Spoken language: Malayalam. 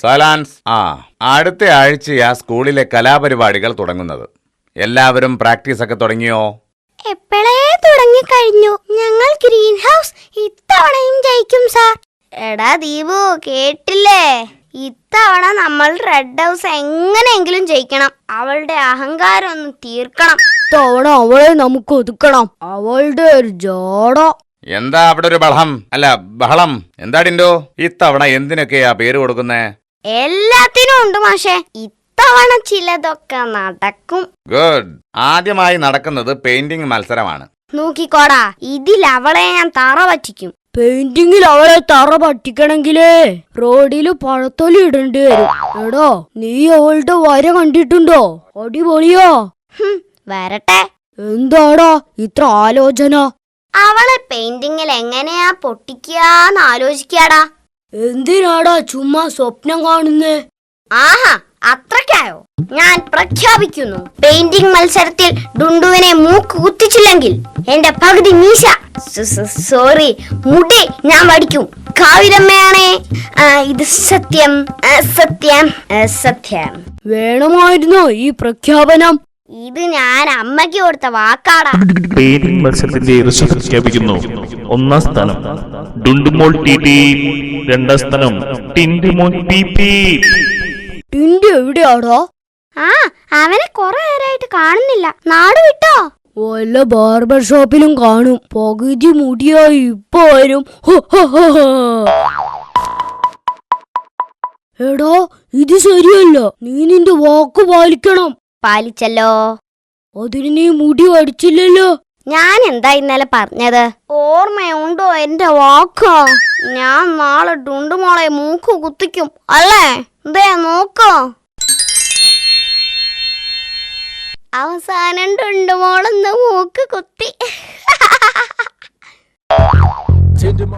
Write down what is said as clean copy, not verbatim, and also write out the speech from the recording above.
സൈലൻസ്. അടുത്ത ആഴ്ചയാ സ്കൂളിലെ കലാപരിപാടികൾ തുടങ്ങുന്നത്. എല്ലാവരും പ്രാക്ടീസ് ഒക്കെ തുടങ്ങിയോ? എപ്പോഴേ തുടങ്ങിക്കഴിഞ്ഞു. ഞങ്ങൾ ഗ്രീൻ ഹൗസ് ഇത്തവണയും ജയിക്കും സാർ. എടാ ദീപു, കേട്ടില്ലേ? ഇത്തവണ നമ്മൾ റെഡ് ഹൗസ് എങ്ങനെയെങ്കിലും ജയിക്കണം. അവളുടെ അഹങ്കാരം ഒന്ന് തീർക്കണം. ഇത്തവണ അവളെ നമുക്ക് ഒതുക്കണം. അവളുടെ ഒരു ജോട. എന്താ അവിടെ ഒരു ബഹളം? എന്താ ടിൻഡോ? ഇത്തവണ എന്തിനൊക്കെയാ പേര് കൊടുക്കുന്നേ? എല്ലാത്തിനും ഉണ്ട് മാഷേ. ഇത്തവണ ചിലതൊക്കെ നടക്കും. ഗുഡ്. ആദ്യമായി നടക്കുന്നത് പെയിന്റിംഗ് മത്സരമാണ്. നോക്കിക്കോടാ, ഇതിൽ അവളെ ഞാൻ തറ പറ്റിക്കും. പെയിന്റിങ്ങിൽ അവളെ തറ പറ്റിക്കണെങ്കിലേ റോഡില് പഴത്തൊലി ഇടേണ്ടി വരും. എടോ, നീ അവളുടെ വര കണ്ടിട്ടുണ്ടോ? അടിപൊളിയോ? വരട്ടെ. എന്താടാ ഇത്ര ആലോചന? അവളെ പെയിന്റിങ്ങിൽ എങ്ങനെയാ പൊട്ടിക്കാന്ന് ആലോചിക്കാടാ. എന്തിനാടാ ചുമ്മാ സ്വപ്നം കാണുന്നേ? ആഹാ, അത്രക്കായോ? ഞാൻ പ്രഖ്യാപിക്കുന്നു, പെയിന്റിംഗ് മത്സരത്തിൽ ഡുണ്ടുവിനെ മൂക്ക് കുത്തിച്ചില്ലെങ്കിൽ എന്റെ പകുതി മീശ, സോറി, മുടി ഞാൻ വടിക്കും. കാവിലമ്മയാണേ. ഇത് സത്യം, സത്യം, സത്യം. വേണമായിരുന്നോ ഈ പ്രഖ്യാപനം? ഇത് ഞാൻ അമ്മയ്ക്ക് കൊടുത്ത വാക്കാടാ. പെയിന്റിംഗ് മത്സരത്തിന്റെ റിസൾട്ട് പ്രഖ്യാപിക്കുന്നു. ഒന്നാം സ്ഥാനം ഡുണ്ടുമോൾ ടി, രണ്ടാം സ്ഥാനം ടിൻഡുമോൻ പി. ടിൻഡു എവിടെയാടോ? അവനെ കുറെ നേരമായിട്ട് കാണുന്നില്ല. നാട് വിട്ടോ? വല്ല ബാർബർ ഷോപ്പിലും കാണും. പകുതി മുടിയായി ഇപ്പൊ വരും. എടോ, ഇത് ശരിയല്ല. നീ നിന്റെ വാക്ക് പാലിക്കണം. പാലിച്ചല്ലോ. അതിന് നീ മുടി വടിച്ചില്ലല്ലോ. ഞാൻ എന്താ ഇന്നലെ പറഞ്ഞത്? ഓർമ്മയുണ്ടോ എന്റെ വാക്കോ? ഞാൻ നാളെ ഡുണ്ടുമോളെ മൂക്ക് കുത്തിക്കും അല്ലേ? ദേ നോക്കോ. അവസാനം ഡുണ്ടുമോളൊന്ന് മൂക്ക് കുത്തി.